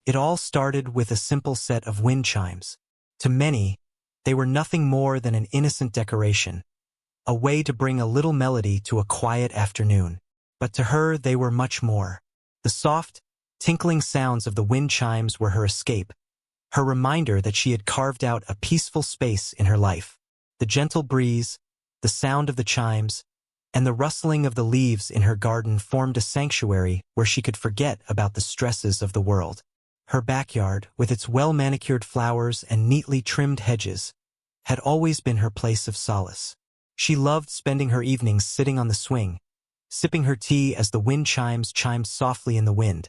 It all started with a simple set of wind chimes. To many, they were nothing more than an innocent decoration, a way to bring a little melody to a quiet afternoon. But to her they were much more. The soft, tinkling sounds of the wind chimes were her escape, her reminder that she had carved out a peaceful space in her life. The gentle breeze, the sound of the chimes, and the rustling of the leaves in her garden formed a sanctuary where she could forget about the stresses of the world. Her backyard, with its well-manicured flowers and neatly trimmed hedges, had always been her place of solace. She loved spending her evenings sitting on the swing, sipping her tea as the wind chimes chimed softly in the wind,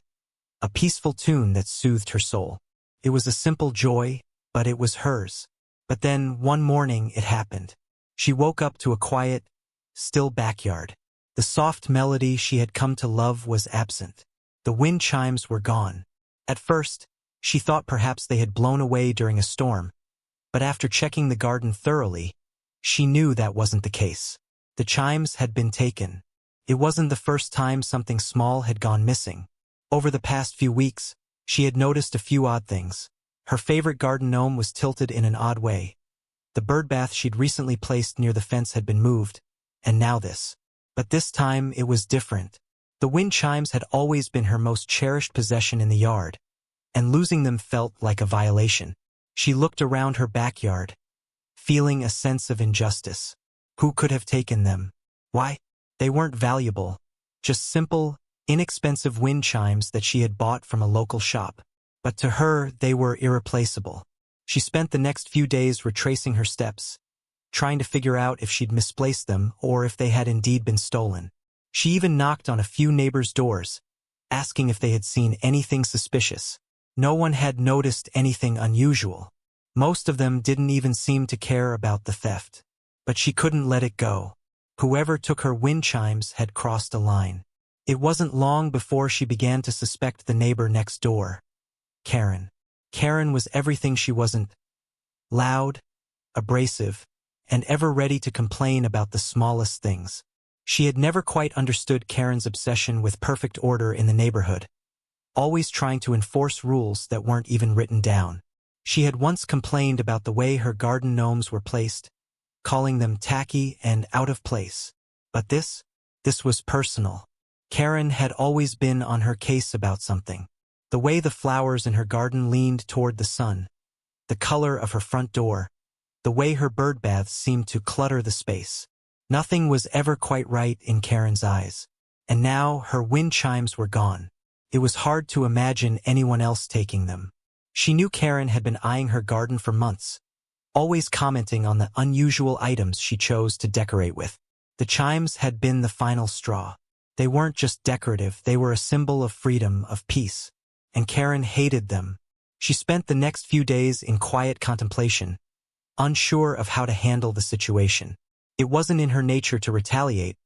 a peaceful tune that soothed her soul. It was a simple joy, but it was hers. But then, one morning, it happened. She woke up to a quiet, still backyard. The soft melody she had come to love was absent. The wind chimes were gone. At first, she thought perhaps they had blown away during a storm, but after checking the garden thoroughly, she knew that wasn't the case. The chimes had been taken. It wasn't the first time something small had gone missing. Over the past few weeks, she had noticed a few odd things. Her favorite garden gnome was tilted in an odd way. The birdbath she'd recently placed near the fence had been moved, and now this. But this time it was different. The wind chimes had always been her most cherished possession in the yard, and losing them felt like a violation. She looked around her backyard, feeling a sense of injustice. Who could have taken them? Why? They weren't valuable, just simple, inexpensive wind chimes that she had bought from a local shop. But to her, they were irreplaceable. She spent the next few days retracing her steps, trying to figure out if she'd misplaced them or if they had indeed been stolen. She even knocked on a few neighbors' doors, asking if they had seen anything suspicious. No one had noticed anything unusual. Most of them didn't even seem to care about the theft. But she couldn't let it go. Whoever took her wind chimes had crossed a line. It wasn't long before she began to suspect the neighbor next door, Karen. Karen was everything she wasn't: loud, abrasive, and ever ready to complain about the smallest things. She had never quite understood Karen's obsession with perfect order in the neighborhood, always trying to enforce rules that weren't even written down. She had once complained about the way her garden gnomes were placed, calling them tacky and out of place. But this was personal. Karen had always been on her case about something. The way the flowers in her garden leaned toward the sun, the color of her front door, the way her bird baths seemed to clutter the space. Nothing was ever quite right in Karen's eyes. And now her wind chimes were gone. It was hard to imagine anyone else taking them. She knew Karen had been eyeing her garden for months, always commenting on the unusual items she chose to decorate with. The chimes had been the final straw. They weren't just decorative, they were a symbol of freedom, of peace. And Karen hated them. She spent the next few days in quiet contemplation, unsure of how to handle the situation. It wasn't in her nature to retaliate,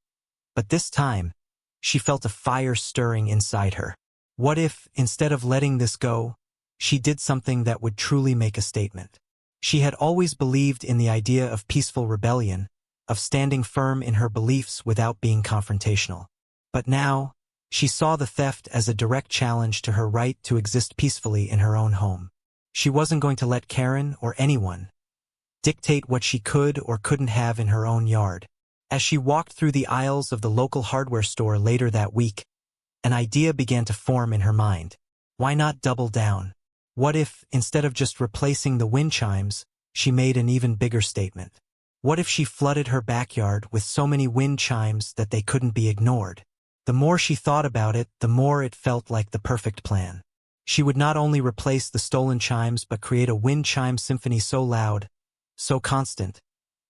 but this time, she felt a fire stirring inside her. What if, instead of letting this go, she did something that would truly make a statement? She had always believed in the idea of peaceful rebellion, of standing firm in her beliefs without being confrontational. But now, she saw the theft as a direct challenge to her right to exist peacefully in her own home. She wasn't going to let Karen or anyone dictate what she could or couldn't have in her own yard. As she walked through the aisles of the local hardware store later that week, an idea began to form in her mind. Why not double down? What if, instead of just replacing the wind chimes, she made an even bigger statement? What if she flooded her backyard with so many wind chimes that they couldn't be ignored? The more she thought about it, the more it felt like the perfect plan. She would not only replace the stolen chimes but create a wind chime symphony so loud, so constant,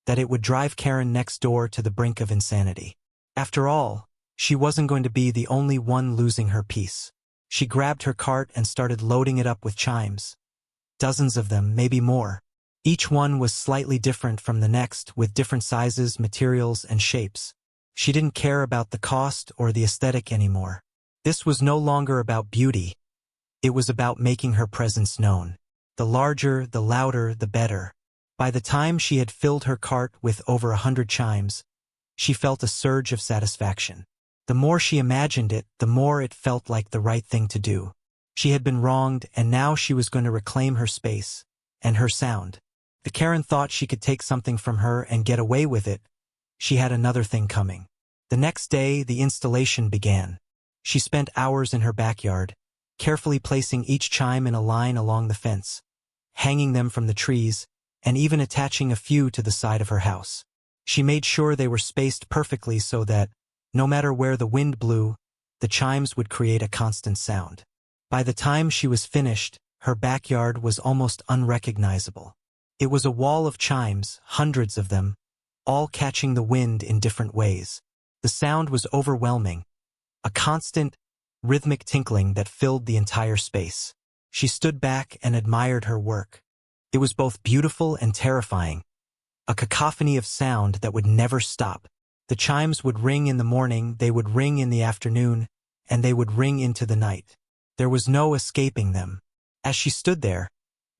that it would drive Karen next door to the brink of insanity. After all, she wasn't going to be the only one losing her peace. She grabbed her cart and started loading it up with chimes. Dozens of them, maybe more. Each one was slightly different from the next, with different sizes, materials, and shapes. She didn't care about the cost or the aesthetic anymore. This was no longer about beauty. It was about making her presence known. The larger, the louder, the better. By the time she had filled her cart with over 100 chimes, she felt a surge of satisfaction. The more she imagined it, the more it felt like the right thing to do. She had been wronged, and now she was going to reclaim her space and her sound. The Karen thought she could take something from her and get away with it. She had another thing coming. The next day, the installation began. She spent hours in her backyard, carefully placing each chime in a line along the fence, hanging them from the trees, and even attaching a few to the side of her house. She made sure they were spaced perfectly so that, no matter where the wind blew, the chimes would create a constant sound. By the time she was finished, her backyard was almost unrecognizable. It was a wall of chimes, hundreds of them, all catching the wind in different ways. The sound was overwhelming, a constant, rhythmic tinkling that filled the entire space. She stood back and admired her work. It was both beautiful and terrifying, a cacophony of sound that would never stop. The chimes would ring in the morning, they would ring in the afternoon, and they would ring into the night. There was no escaping them. As she stood there,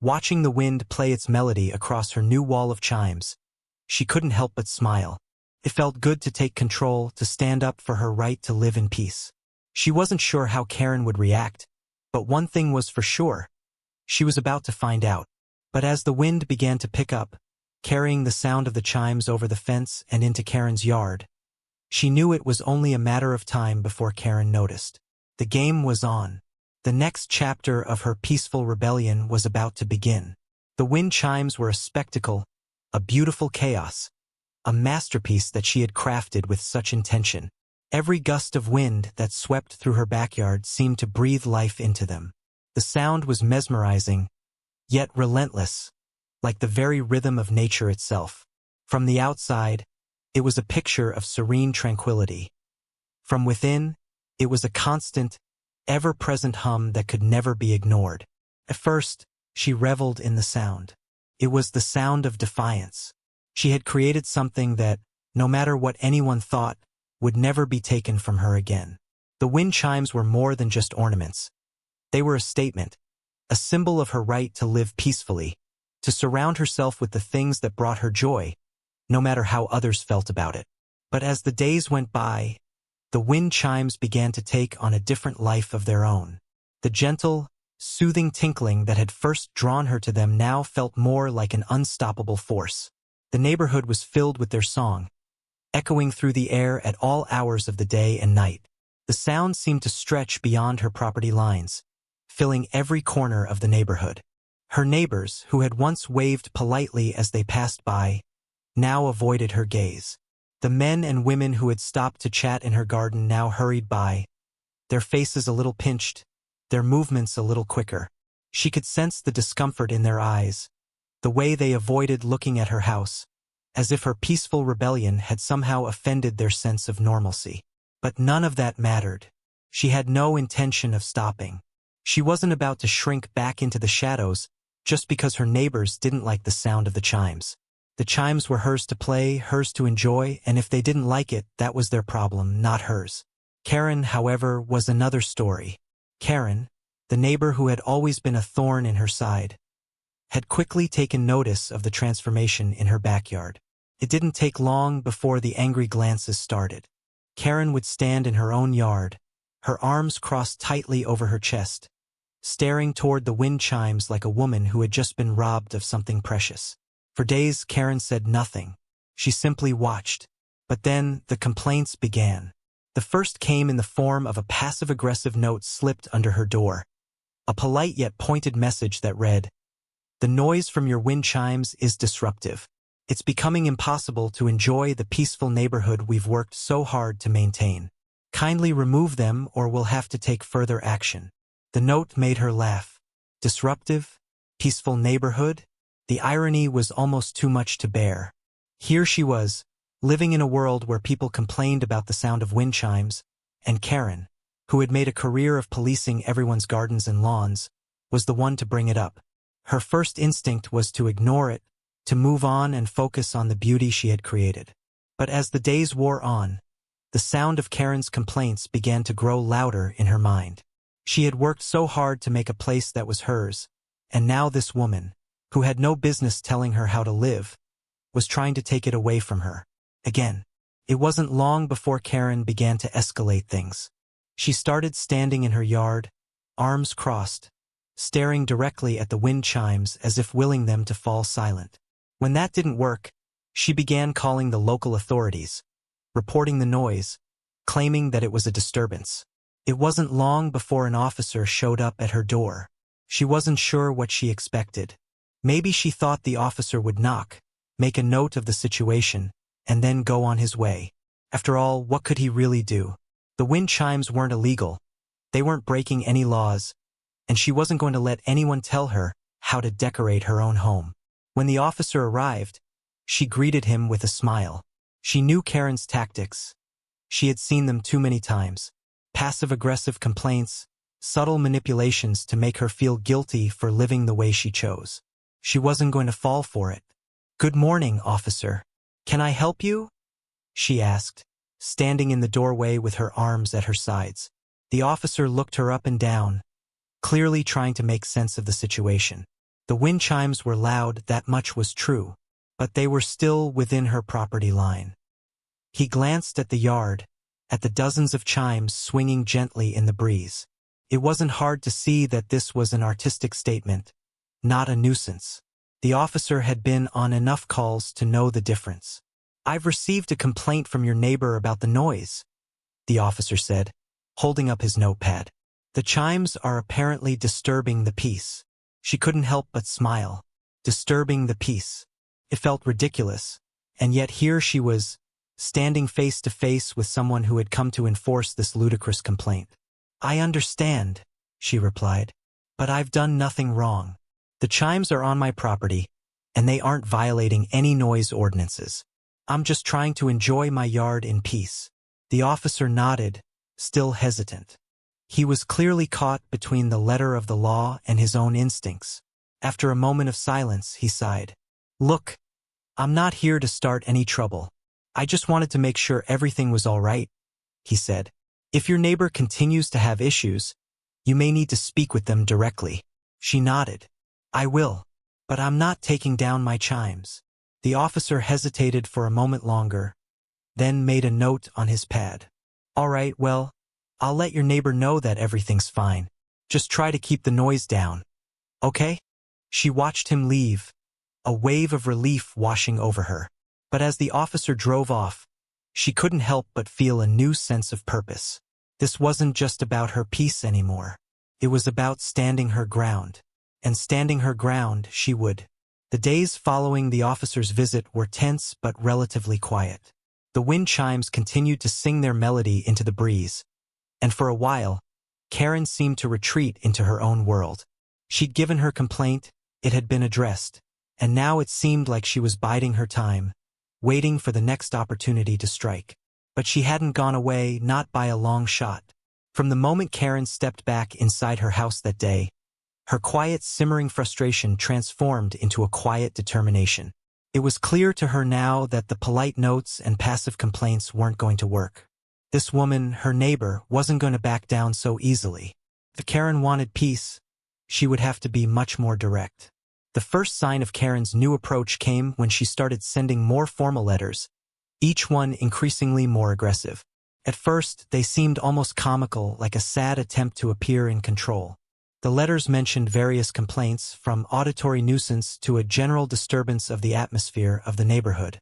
watching the wind play its melody across her new wall of chimes, she couldn't help but smile. It felt good to take control, to stand up for her right to live in peace. She wasn't sure how Karen would react, but one thing was for sure. She was about to find out. But as the wind began to pick up, carrying the sound of the chimes over the fence and into Karen's yard, she knew it was only a matter of time before Karen noticed. The game was on. The next chapter of her peaceful rebellion was about to begin. The wind chimes were a spectacle, a beautiful chaos, a masterpiece that she had crafted with such intention. Every gust of wind that swept through her backyard seemed to breathe life into them. The sound was mesmerizing, yet relentless, like the very rhythm of nature itself. From the outside, it was a picture of serene tranquility. From within, it was a constant, ever-present hum that could never be ignored. At first, she reveled in the sound. It was the sound of defiance. She had created something that, no matter what anyone thought, would never be taken from her again. The wind chimes were more than just ornaments. They were a statement, a symbol of her right to live peacefully, to surround herself with the things that brought her joy, no matter how others felt about it. But as the days went by, the wind chimes began to take on a different life of their own. The gentle, soothing tinkling that had first drawn her to them now felt more like an unstoppable force. The neighborhood was filled with their song, echoing through the air at all hours of the day and night. The sound seemed to stretch beyond her property lines, filling every corner of the neighborhood. Her neighbors, who had once waved politely as they passed by, now avoided her gaze. The men and women who had stopped to chat in her garden now hurried by, their faces a little pinched, their movements a little quicker. She could sense the discomfort in their eyes, the way they avoided looking at her house, as if her peaceful rebellion had somehow offended their sense of normalcy. But none of that mattered. She had no intention of stopping. She wasn't about to shrink back into the shadows just because her neighbors didn't like the sound of the chimes. The chimes were hers to play, hers to enjoy, and if they didn't like it, that was their problem, not hers. Karen, however, was another story. Karen, the neighbor who had always been a thorn in her side, had quickly taken notice of the transformation in her backyard. It didn't take long before the angry glances started. Karen would stand in her own yard, her arms crossed tightly over her chest, staring toward the wind chimes like a woman who had just been robbed of something precious. For days, Karen said nothing. She simply watched. But then, the complaints began. The first came in the form of a passive-aggressive note slipped under her door. A polite yet pointed message that read, "The noise from your wind chimes is disruptive. It's becoming impossible to enjoy the peaceful neighborhood we've worked so hard to maintain. Kindly remove them or we'll have to take further action." The note made her laugh. Disruptive? Peaceful neighborhood? The irony was almost too much to bear. Here she was, living in a world where people complained about the sound of wind chimes, and Karen, who had made a career of policing everyone's gardens and lawns, was the one to bring it up. Her first instinct was to ignore it, to move on and focus on the beauty she had created. But as the days wore on, the sound of Karen's complaints began to grow louder in her mind. She had worked so hard to make a place that was hers, and now this woman, who had no business telling her how to live, was trying to take it away from her. Again, it wasn't long before Karen began to escalate things. She started standing in her yard, arms crossed, staring directly at the wind chimes as if willing them to fall silent. When that didn't work, she began calling the local authorities, reporting the noise, claiming that it was a disturbance. It wasn't long before an officer showed up at her door. She wasn't sure what she expected. Maybe she thought the officer would knock, make a note of the situation, and then go on his way. After all, what could he really do? The wind chimes weren't illegal. They weren't breaking any laws, and she wasn't going to let anyone tell her how to decorate her own home. When the officer arrived, she greeted him with a smile. She knew Karen's tactics. She had seen them too many times. Passive-aggressive complaints, subtle manipulations to make her feel guilty for living the way she chose. She wasn't going to fall for it. "Good morning, officer. Can I help you?" she asked, standing in the doorway with her arms at her sides. The officer looked her up and down, clearly trying to make sense of the situation. The wind chimes were loud, that much was true, but they were still within her property line. He glanced at the yard, at the dozens of chimes swinging gently in the breeze. It wasn't hard to see that this was an artistic statement, not a nuisance. The officer had been on enough calls to know the difference. "I've received a complaint from your neighbor about the noise," the officer said, holding up his notepad. "The chimes are apparently disturbing the peace." She couldn't help but smile. Disturbing the peace. It felt ridiculous, and yet here she was, standing face to face with someone who had come to enforce this ludicrous complaint. "I understand," she replied, "but I've done nothing wrong. The chimes are on my property, and they aren't violating any noise ordinances. I'm just trying to enjoy my yard in peace." The officer nodded, still hesitant. He was clearly caught between the letter of the law and his own instincts. After a moment of silence, he sighed. "Look, I'm not here to start any trouble. I just wanted to make sure everything was all right," he said. "If your neighbor continues to have issues, you may need to speak with them directly." She nodded. "I will, but I'm not taking down my chimes." The officer hesitated for a moment longer, then made a note on his pad. "All right, well, I'll let your neighbor know that everything's fine. Just try to keep the noise down. Okay?" She watched him leave, a wave of relief washing over her. But as the officer drove off, she couldn't help but feel a new sense of purpose. This wasn't just about her peace anymore. It was about standing her ground. And standing her ground she would. The days following the officer's visit were tense but relatively quiet. The wind chimes continued to sing their melody into the breeze, and for a while, Karen seemed to retreat into her own world. She'd given her complaint, it had been addressed, and now it seemed like she was biding her time, waiting for the next opportunity to strike. But she hadn't gone away, not by a long shot. From the moment Karen stepped back inside her house that day, her quiet, simmering frustration transformed into a quiet determination. It was clear to her now that the polite notes and passive complaints weren't going to work. This woman, her neighbor, wasn't going to back down so easily. If Karen wanted peace, she would have to be much more direct. The first sign of Karen's new approach came when she started sending more formal letters, each one increasingly more aggressive. At first, they seemed almost comical, like a sad attempt to appear in control. The letters mentioned various complaints, from auditory nuisance to a general disturbance of the atmosphere of the neighborhood.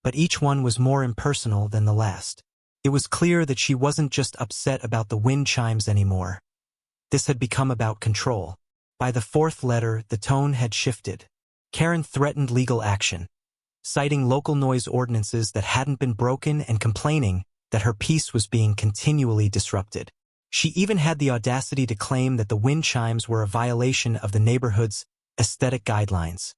But each one was more impersonal than the last. It was clear that she wasn't just upset about the wind chimes anymore. This had become about control. By the fourth letter, the tone had shifted. Karen threatened legal action, citing local noise ordinances that hadn't been broken and complaining that her peace was being continually disrupted. She even had the audacity to claim that the wind chimes were a violation of the neighborhood's aesthetic guidelines,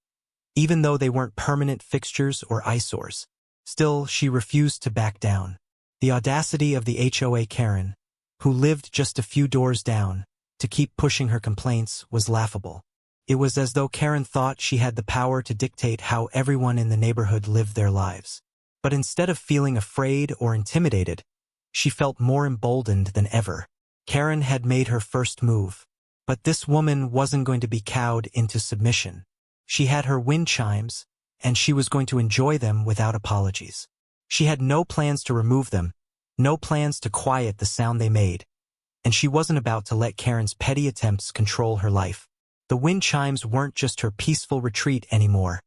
even though they weren't permanent fixtures or eyesores. Still, she refused to back down. The audacity of the HOA Karen, who lived just a few doors down, to keep pushing her complaints was laughable. It was as though Karen thought she had the power to dictate how everyone in the neighborhood lived their lives. But instead of feeling afraid or intimidated, she felt more emboldened than ever. Karen had made her first move, but this woman wasn't going to be cowed into submission. She had her wind chimes, and she was going to enjoy them without apologies. She had no plans to remove them, no plans to quiet the sound they made. and she wasn't about to let Karen's petty attempts control her life. The wind chimes weren't just her peaceful retreat anymore.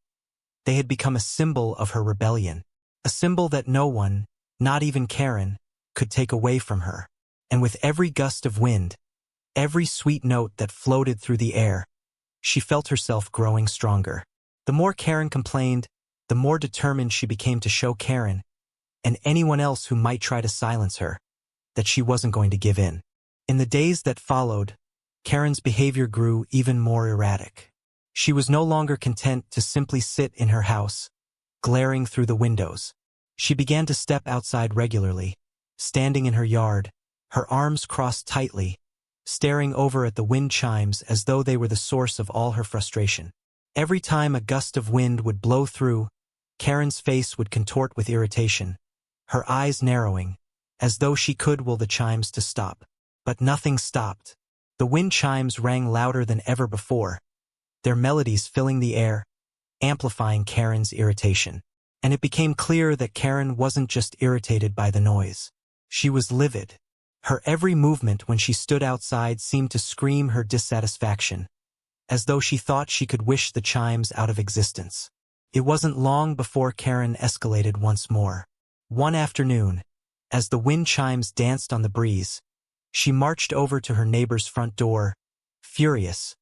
They had become a symbol of her rebellion, a symbol that no one, not even Karen, could take away from her. And with every gust of wind, every sweet note that floated through the air, she felt herself growing stronger. The more Karen complained, the more determined she became to show Karen, and anyone else who might try to silence her, that she wasn't going to give in. In the days that followed, Karen's behavior grew even more erratic. She was no longer content to simply sit in her house, glaring through the windows. She began to step outside regularly, standing in her yard, her arms crossed tightly, staring over at the wind chimes as though they were the source of all her frustration. Every time a gust of wind would blow through, Karen's face would contort with irritation, her eyes narrowing, as though she could will the chimes to stop. But nothing stopped. The wind chimes rang louder than ever before, their melodies filling the air, amplifying Karen's irritation. And it became clear that Karen wasn't just irritated by the noise. She was livid. Her every movement when she stood outside seemed to scream her dissatisfaction, as though she thought she could wish the chimes out of existence. It wasn't long before Karen escalated once more. One afternoon, as the wind chimes danced on the breeze, she marched over to her neighbor's front door, furious,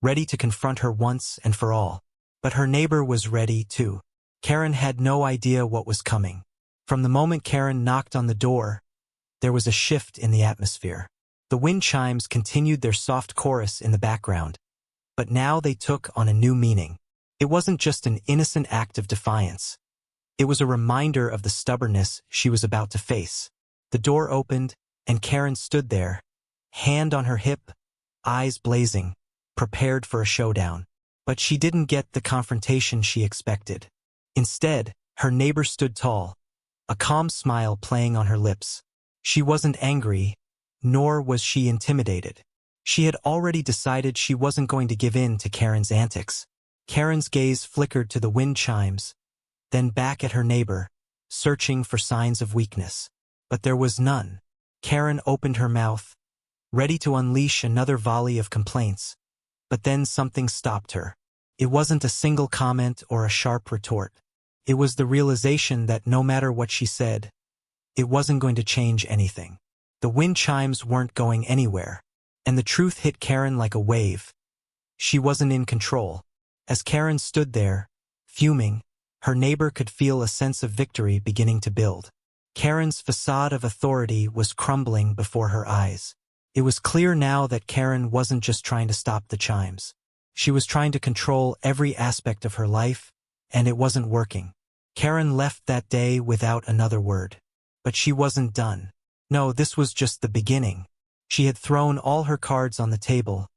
ready to confront her once and for all. But her neighbor was ready too. Karen had no idea what was coming. From the moment Karen knocked on the door, there was a shift in the atmosphere. The wind chimes continued their soft chorus in the background, but now they took on a new meaning. It wasn't just an innocent act of defiance. It was a reminder of the stubbornness she was about to face. The door opened, and Karen stood there, hand on her hip, eyes blazing, prepared for a showdown. But she didn't get the confrontation she expected. Instead, her neighbor stood tall, a calm smile playing on her lips. She wasn't angry, nor was she intimidated. She had already decided she wasn't going to give in to Karen's antics. Karen's gaze flickered to the wind chimes, then back at her neighbor, searching for signs of weakness. But there was none. Karen opened her mouth, ready to unleash another volley of complaints. But then something stopped her. It wasn't a single comment or a sharp retort. It was the realization that no matter what she said, it wasn't going to change anything. The wind chimes weren't going anywhere, and the truth hit Karen like a wave. She wasn't in control. As Karen stood there, fuming, her neighbor could feel a sense of victory beginning to build. Karen's facade of authority was crumbling before her eyes. It was clear now that Karen wasn't just trying to stop the chimes. She was trying to control every aspect of her life, and it wasn't working. Karen left that day without another word. But she wasn't done. No, this was just the beginning. She had thrown all her cards on the table,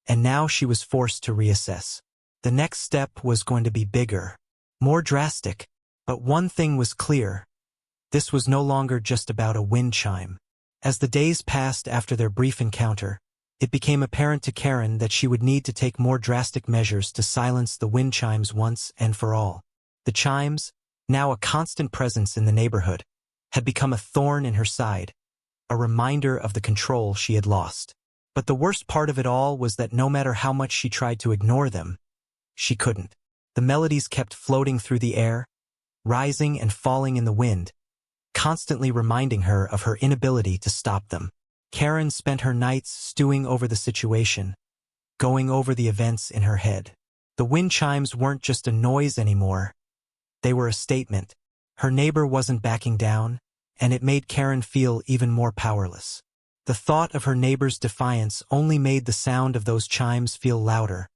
and now she was forced to reassess. The next step was going to be bigger, more drastic, but one thing was clear. This was no longer just about a wind chime. As the days passed after their brief encounter, it became apparent to Karen that she would need to take more drastic measures to silence the wind chimes once and for all. The chimes, now a constant presence in the neighborhood, had become a thorn in her side, a reminder of the control she had lost. But the worst part of it all was that no matter how much she tried to ignore them, she couldn't. The melodies kept floating through the air, rising and falling in the wind, constantly reminding her of her inability to stop them. Karen spent her nights stewing over the situation, going over the events in her head. The wind chimes weren't just a noise anymore. They were a statement. Her neighbor wasn't backing down, and it made Karen feel even more powerless. The thought of her neighbor's defiance only made the sound of those chimes feel louder,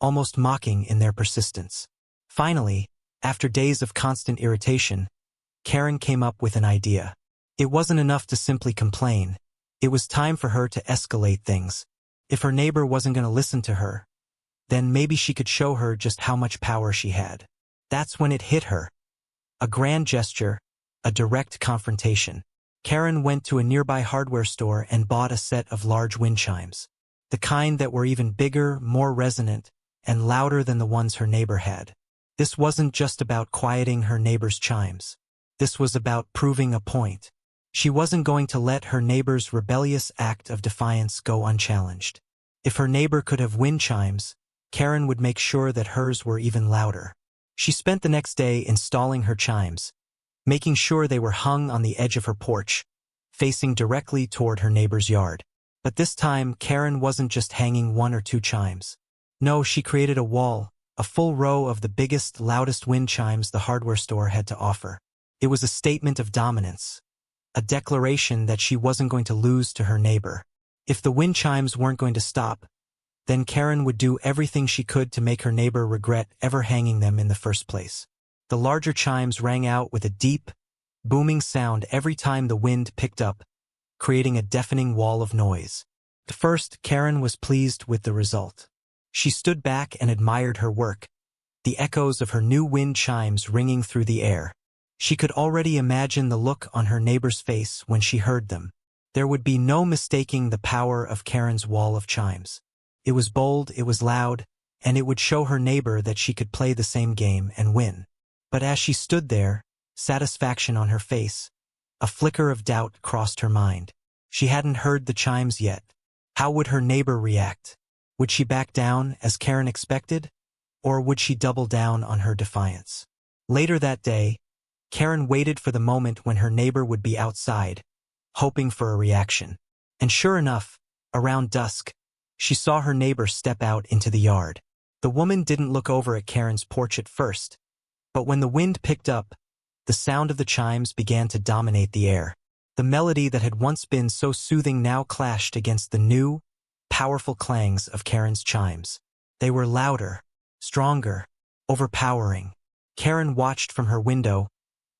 almost mocking in their persistence. Finally, after days of constant irritation, Karen came up with an idea. It wasn't enough to simply complain. It was time for her to escalate things. If her neighbor wasn't going to listen to her, then maybe she could show her just how much power she had. That's when it hit her. A grand gesture, a direct confrontation. Karen went to a nearby hardware store and bought a set of large wind chimes, the kind that were even bigger, more resonant, and louder than the ones her neighbor had. This wasn't just about quieting her neighbor's chimes. This was about proving a point. She wasn't going to let her neighbor's rebellious act of defiance go unchallenged. If her neighbor could have wind chimes, Karen would make sure that hers were even louder. She spent the next day installing her chimes, making sure they were hung on the edge of her porch, facing directly toward her neighbor's yard. But this time, Karen wasn't just hanging one or two chimes. No, she created a wall, a full row of the biggest, loudest wind chimes the hardware store had to offer. It was a statement of dominance, a declaration that she wasn't going to lose to her neighbor. If the wind chimes weren't going to stop, then Karen would do everything she could to make her neighbor regret ever hanging them in the first place. The larger chimes rang out with a deep, booming sound every time the wind picked up, creating a deafening wall of noise. At first, Karen was pleased with the result. She stood back and admired her work, the echoes of her new wind chimes ringing through the air. She could already imagine the look on her neighbor's face when she heard them. There would be no mistaking the power of Karen's wall of chimes. It was bold, it was loud, and it would show her neighbor that she could play the same game and win. But as she stood there, satisfaction on her face, a flicker of doubt crossed her mind. She hadn't heard the chimes yet. How would her neighbor react? Would she back down, as Karen expected? Or would she double down on her defiance? Later that day, Karen waited for the moment when her neighbor would be outside, hoping for a reaction. And sure enough, around dusk, she saw her neighbor step out into the yard. The woman didn't look over at Karen's porch at first, but when the wind picked up, the sound of the chimes began to dominate the air. The melody that had once been so soothing now clashed against the new, powerful clangs of Karen's chimes. They were louder, stronger, overpowering. Karen watched from her window,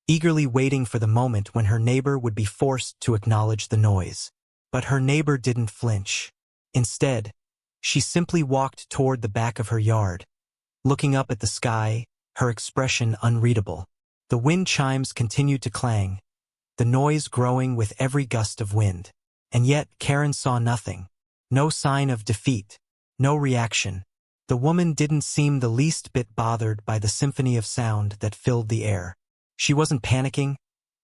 eagerly waiting for the moment when her neighbor would be forced to acknowledge the noise. But her neighbor didn't flinch. Instead, she simply walked toward the back of her yard, looking up at the sky, her expression unreadable. The wind chimes continued to clang, the noise growing with every gust of wind. And yet Karen saw nothing. No sign of defeat, no reaction. The woman didn't seem the least bit bothered by the symphony of sound that filled the air. She wasn't panicking,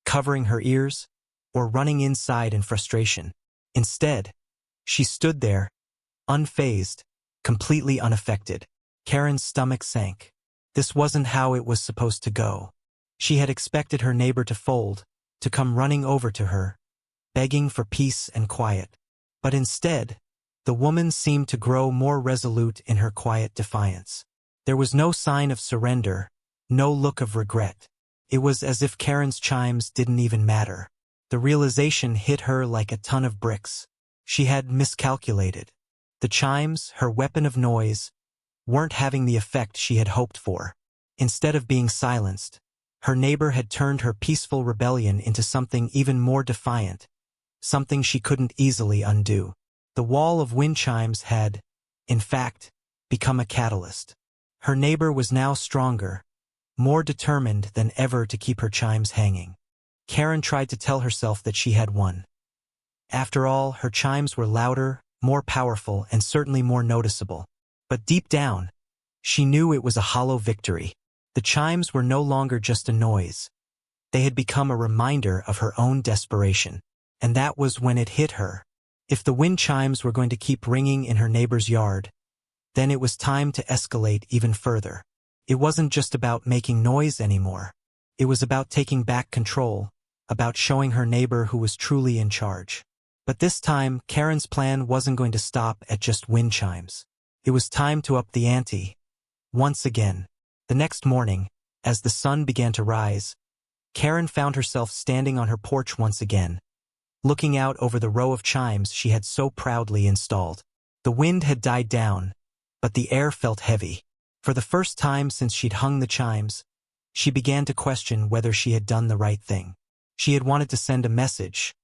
covering her ears, or running inside in frustration. Instead, she stood there, unfazed, completely unaffected. Karen's stomach sank. This wasn't how it was supposed to go. She had expected her neighbor to fold, to come running over to her, begging for peace and quiet. But instead, the woman seemed to grow more resolute in her quiet defiance. There was no sign of surrender, no look of regret. It was as if Karen's chimes didn't even matter. The realization hit her like a ton of bricks. She had miscalculated. The chimes, her weapon of noise, weren't having the effect she had hoped for. Instead of being silenced, her neighbor had turned her peaceful rebellion into something even more defiant, something she couldn't easily undo. The wall of wind chimes had, in fact, become a catalyst. Her neighbor was now stronger, more determined than ever to keep her chimes hanging. Karen tried to tell herself that she had won. After all, her chimes were louder, more powerful, and certainly more noticeable. But deep down, she knew it was a hollow victory. The chimes were no longer just a noise. They had become a reminder of her own desperation. And that was when it hit her. If the wind chimes were going to keep ringing in her neighbor's yard, then it was time to escalate even further. It wasn't just about making noise anymore. It was about taking back control, about showing her neighbor who was truly in charge. But this time, Karen's plan wasn't going to stop at just wind chimes. It was time to up the ante. Once again. The next morning, as the sun began to rise, Karen found herself standing on her porch once again, looking out over the row of chimes she had so proudly installed. The wind had died down, but the air felt heavy. For the first time since she'd hung the chimes, she began to question whether she had done the right thing. She had wanted to send a message,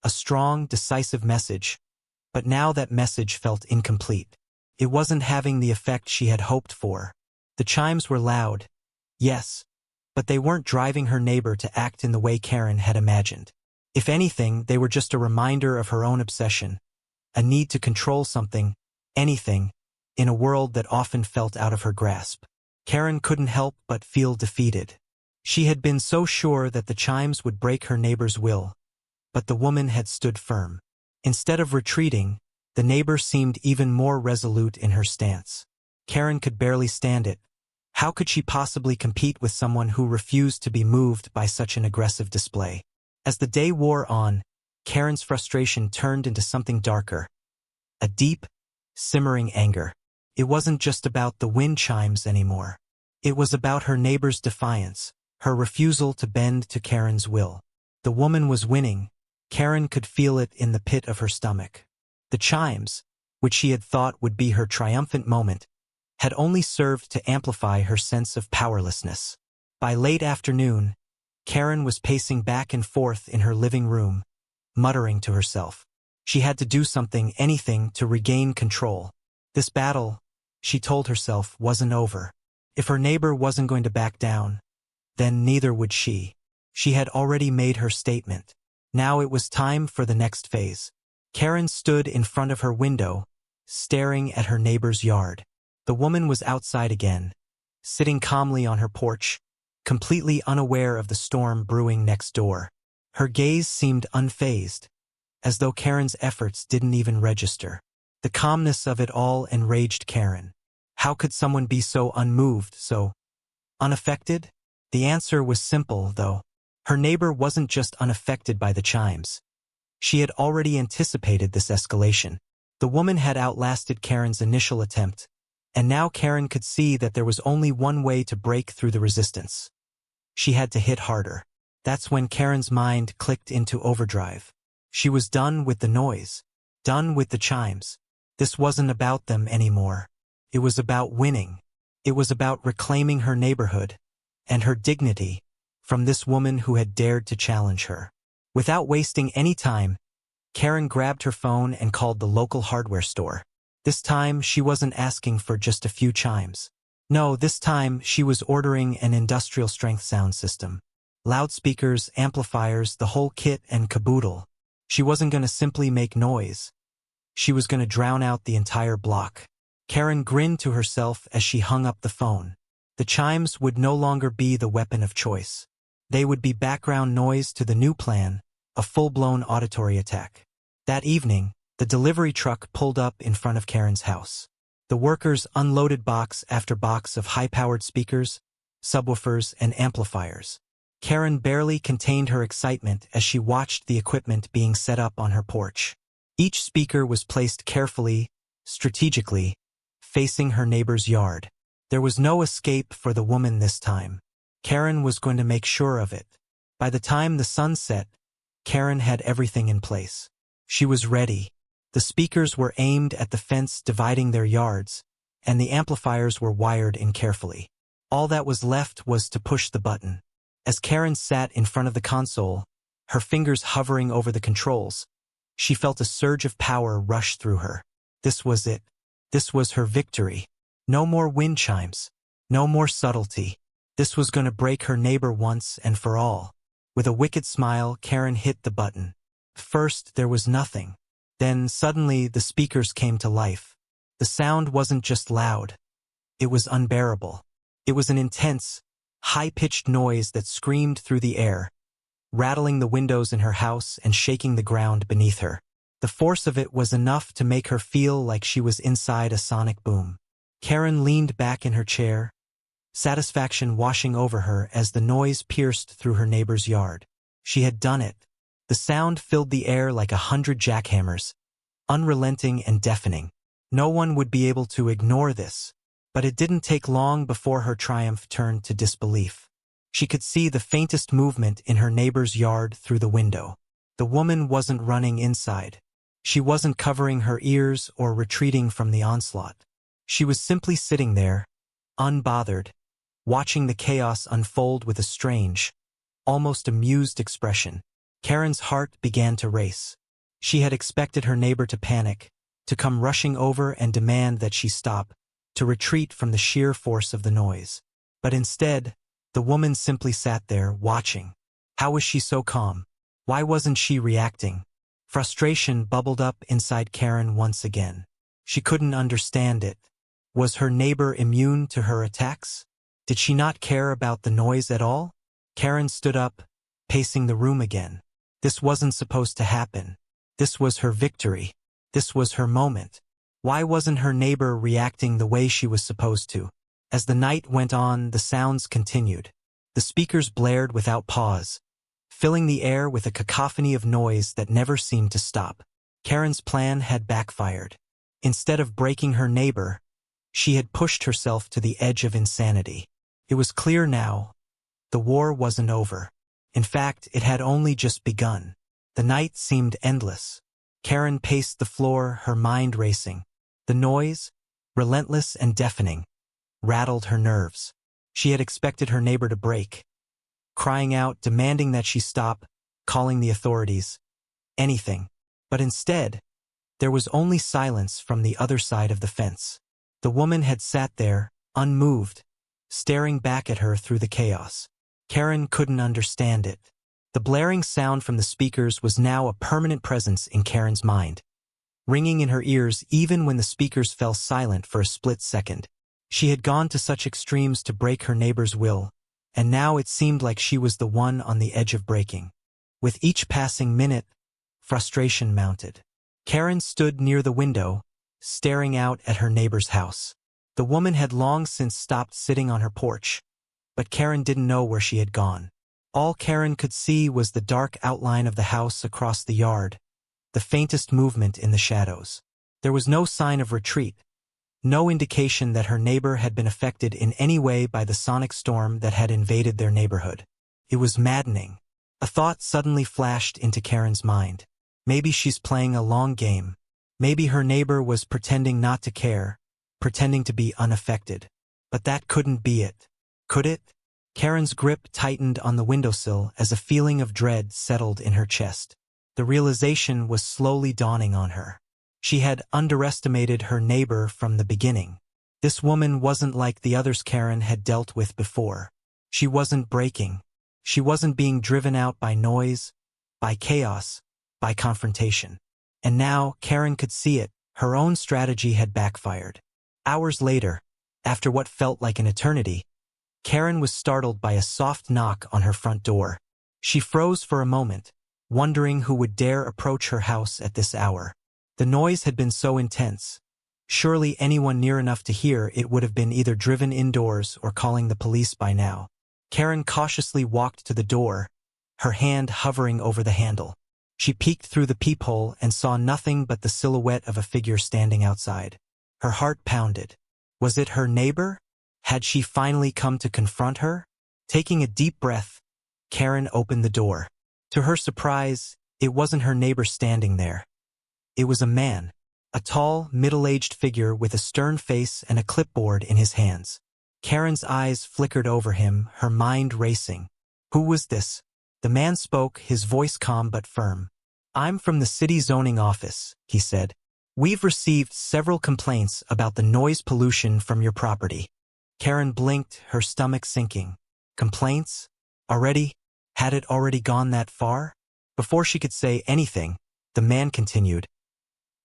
a strong, decisive message, but now that message felt incomplete. It wasn't having the effect she had hoped for. The chimes were loud, yes, but they weren't driving her neighbor to act in the way Karen had imagined. If anything, they were just a reminder of her own obsession, a need to control something, anything, in a world that often felt out of her grasp. Karen couldn't help but feel defeated. She had been so sure that the chimes would break her neighbor's will, but the woman had stood firm. Instead of retreating, the neighbor seemed even more resolute in her stance. Karen could barely stand it. How could she possibly compete with someone who refused to be moved by such an aggressive display? As the day wore on, Karen's frustration turned into something darker. A deep, simmering anger. It wasn't just about the wind chimes anymore. It was about her neighbor's defiance, her refusal to bend to Karen's will. The woman was winning. Karen could feel it in the pit of her stomach. The chimes, which she had thought would be her triumphant moment, had only served to amplify her sense of powerlessness. By late afternoon, Karen was pacing back and forth in her living room, muttering to herself. She had to do something, anything, to regain control. This battle, she told herself, wasn't over. If her neighbor wasn't going to back down, then neither would she. She had already made her statement. Now it was time for the next phase. Karen stood in front of her window, staring at her neighbor's yard. The woman was outside again, sitting calmly on her porch, completely unaware of the storm brewing next door. Her gaze seemed unfazed, as though Karen's efforts didn't even register. The calmness of it all enraged Karen. How could someone be so unmoved, so unaffected? The answer was simple, though. Her neighbor wasn't just unaffected by the chimes. She had already anticipated this escalation. The woman had outlasted Karen's initial attempt, and now Karen could see that there was only one way to break through the resistance. She had to hit harder. That's when Karen's mind clicked into overdrive. She was done with the noise, done with the chimes. This wasn't about them anymore. It was about winning. It was about reclaiming her neighborhood and her dignity from this woman who had dared to challenge her. Without wasting any time, Karen grabbed her phone and called the local hardware store. This time, she wasn't asking for just a few chimes. No, this time, she was ordering an industrial-strength sound system. Loudspeakers, amplifiers, the whole kit and caboodle. She wasn't going to simply make noise. She was going to drown out the entire block. Karen grinned to herself as she hung up the phone. The chimes would no longer be the weapon of choice. They would be background noise to the new plan, a full-blown auditory attack. That evening, the delivery truck pulled up in front of Karen's house. The workers unloaded box after box of high-powered speakers, subwoofers, and amplifiers. Karen barely contained her excitement as she watched the equipment being set up on her porch. Each speaker was placed carefully, strategically, facing her neighbor's yard. There was no escape for the woman this time. Karen was going to make sure of it. By the time the sun set, Karen had everything in place. She was ready. The speakers were aimed at the fence dividing their yards, and the amplifiers were wired in carefully. All that was left was to push the button. As Karen sat in front of the console, her fingers hovering over the controls, she felt a surge of power rush through her. This was it. This was her victory. No more wind chimes. No more subtlety. This was going to break her neighbor once and for all. With a wicked smile, Karen hit the button. First, there was nothing. Then, suddenly, the speakers came to life. The sound wasn't just loud. It was unbearable. It was an intense, high-pitched noise that screamed through the air, rattling the windows in her house and shaking the ground beneath her. The force of it was enough to make her feel like she was inside a sonic boom. Karen leaned back in her chair, satisfaction washing over her as the noise pierced through her neighbor's yard. She had done it. The sound filled the air like 100 jackhammers, unrelenting and deafening. No one would be able to ignore this, but it didn't take long before her triumph turned to disbelief. She could see the faintest movement in her neighbor's yard through the window. The woman wasn't running inside. She wasn't covering her ears or retreating from the onslaught. She was simply sitting there, unbothered, watching the chaos unfold with a strange, almost amused expression. Karen's heart began to race. She had expected her neighbor to panic, to come rushing over and demand that she stop, to retreat from the sheer force of the noise. But instead, the woman simply sat there, watching. How was she so calm? Why wasn't she reacting? Frustration bubbled up inside Karen once again. She couldn't understand it. Was her neighbor immune to her attacks? Did she not care about the noise at all? Karen stood up, pacing the room again. This wasn't supposed to happen. This was her victory. This was her moment. Why wasn't her neighbor reacting the way she was supposed to? As the night went on, the sounds continued. The speakers blared without pause, filling the air with a cacophony of noise that never seemed to stop. Karen's plan had backfired. Instead of breaking her neighbor, she had pushed herself to the edge of insanity. It was clear now. The war wasn't over. In fact, it had only just begun. The night seemed endless. Karen paced the floor, her mind racing. The noise, relentless and deafening, rattled her nerves. She had expected her neighbor to break, crying out, demanding that she stop, calling the authorities, anything. But instead, there was only silence from the other side of the fence. The woman had sat there, unmoved, staring back at her through the chaos. Karen couldn't understand it. The blaring sound from the speakers was now a permanent presence in Karen's mind, ringing in her ears even when the speakers fell silent for a split second. She had gone to such extremes to break her neighbor's will, and now it seemed like she was the one on the edge of breaking. With each passing minute, frustration mounted. Karen stood near the window, staring out at her neighbor's house. The woman had long since stopped sitting on her porch, but Karen didn't know where she had gone. All Karen could see was the dark outline of the house across the yard, the faintest movement in the shadows. There was no sign of retreat, no indication that her neighbor had been affected in any way by the sonic storm that had invaded their neighborhood. It was maddening. A thought suddenly flashed into Karen's mind. Maybe she's playing a long game. Maybe her neighbor was pretending not to care, pretending to be unaffected. But that couldn't be it. Could it? Karen's grip tightened on the windowsill as a feeling of dread settled in her chest. The realization was slowly dawning on her. She had underestimated her neighbor from the beginning. This woman wasn't like the others Karen had dealt with before. She wasn't breaking. She wasn't being driven out by noise, by chaos, by confrontation. And now Karen could see it. Her own strategy had backfired. Hours later, after what felt like an eternity, Karen was startled by a soft knock on her front door. She froze for a moment, wondering who would dare approach her house at this hour. The noise had been so intense. Surely anyone near enough to hear it would have been either driven indoors or calling the police by now. Karen cautiously walked to the door, her hand hovering over the handle. She peeked through the peephole and saw nothing but the silhouette of a figure standing outside. Her heart pounded. Was it her neighbor? Had she finally come to confront her? Taking a deep breath, Karen opened the door. To her surprise, it wasn't her neighbor standing there. It was a man, a tall, middle-aged figure with a stern face and a clipboard in his hands. Karen's eyes flickered over him, her mind racing. Who was this? The man spoke, his voice calm but firm. "I'm from the city zoning office," he said. "We've received several complaints about the noise pollution from your property." Karen blinked, her stomach sinking. Complaints? Already? Had it already gone that far? Before she could say anything, the man continued.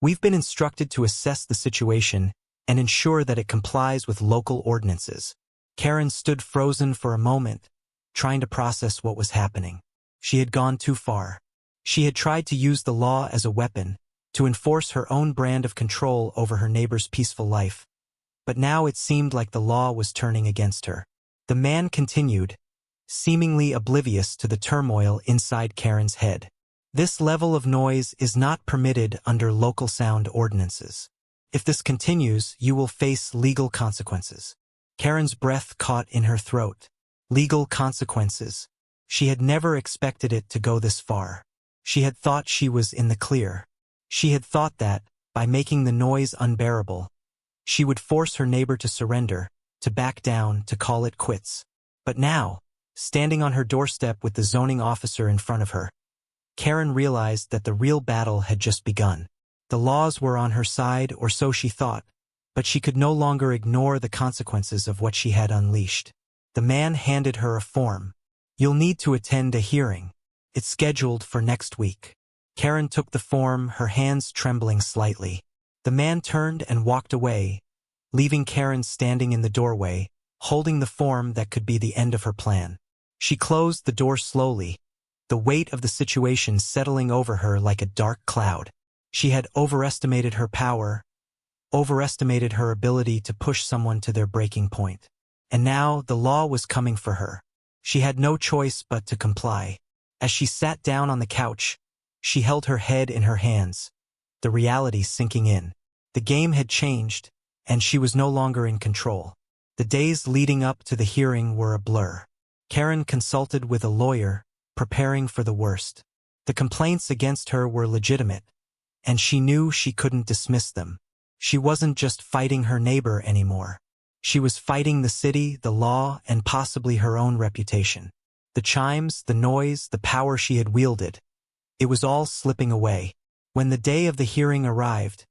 "We've been instructed to assess the situation and ensure that it complies with local ordinances." Karen stood frozen for a moment, trying to process what was happening. She had gone too far. She had tried to use the law as a weapon, to enforce her own brand of control over her neighbor's peaceful life. But now it seemed like the law was turning against her. The man continued, seemingly oblivious to the turmoil inside Karen's head. "This level of noise is not permitted under local sound ordinances. If this continues, you will face legal consequences." Karen's breath caught in her throat. Legal consequences. She had never expected it to go this far. She had thought she was in the clear. She had thought that, by making the noise unbearable, she would force her neighbor to surrender, to back down, to call it quits. But now, standing on her doorstep with the zoning officer in front of her, Karen realized that the real battle had just begun. The laws were on her side, or so she thought, but she could no longer ignore the consequences of what she had unleashed. The man handed her a form. "You'll need to attend a hearing. It's scheduled for next week." Karen took the form, her hands trembling slightly. The man turned and walked away, leaving Karen standing in the doorway, holding the form that could be the end of her plan. She closed the door slowly, the weight of the situation settling over her like a dark cloud. She had overestimated her power, overestimated her ability to push someone to their breaking point. And now the law was coming for her. She had no choice but to comply. As she sat down on the couch, she held her head in her hands, the reality sinking in. The game had changed, and she was no longer in control. The days leading up to the hearing were a blur. Karen consulted with a lawyer, preparing for the worst. The complaints against her were legitimate, and she knew she couldn't dismiss them. She wasn't just fighting her neighbor anymore. She was fighting the city, the law, and possibly her own reputation. The chimes, the noise, the power she had wielded, it was all slipping away. When the day of the hearing arrived,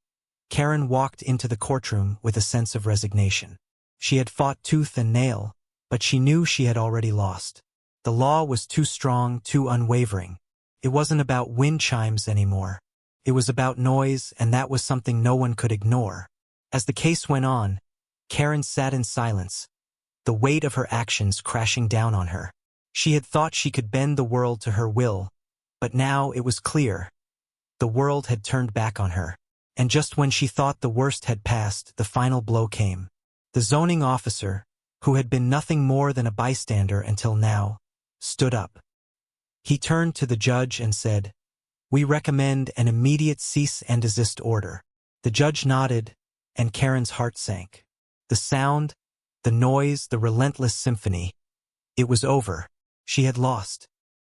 Karen walked into the courtroom with a sense of resignation. She had fought tooth and nail, but she knew she had already lost. The law was too strong, too unwavering. It wasn't about wind chimes anymore. It was about noise, and that was something no one could ignore. As the case went on, Karen sat in silence, the weight of her actions crashing down on her. She had thought she could bend the world to her will, but now it was clear. The world had turned back on her. And just when she thought the worst had passed, the final blow came. The zoning officer, who had been nothing more than a bystander until now, stood up. He turned to the judge and said, "We recommend an immediate cease and desist order." The judge nodded, and Karen's heart sank. The sound, the noise, the relentless symphony. It was over. She had lost.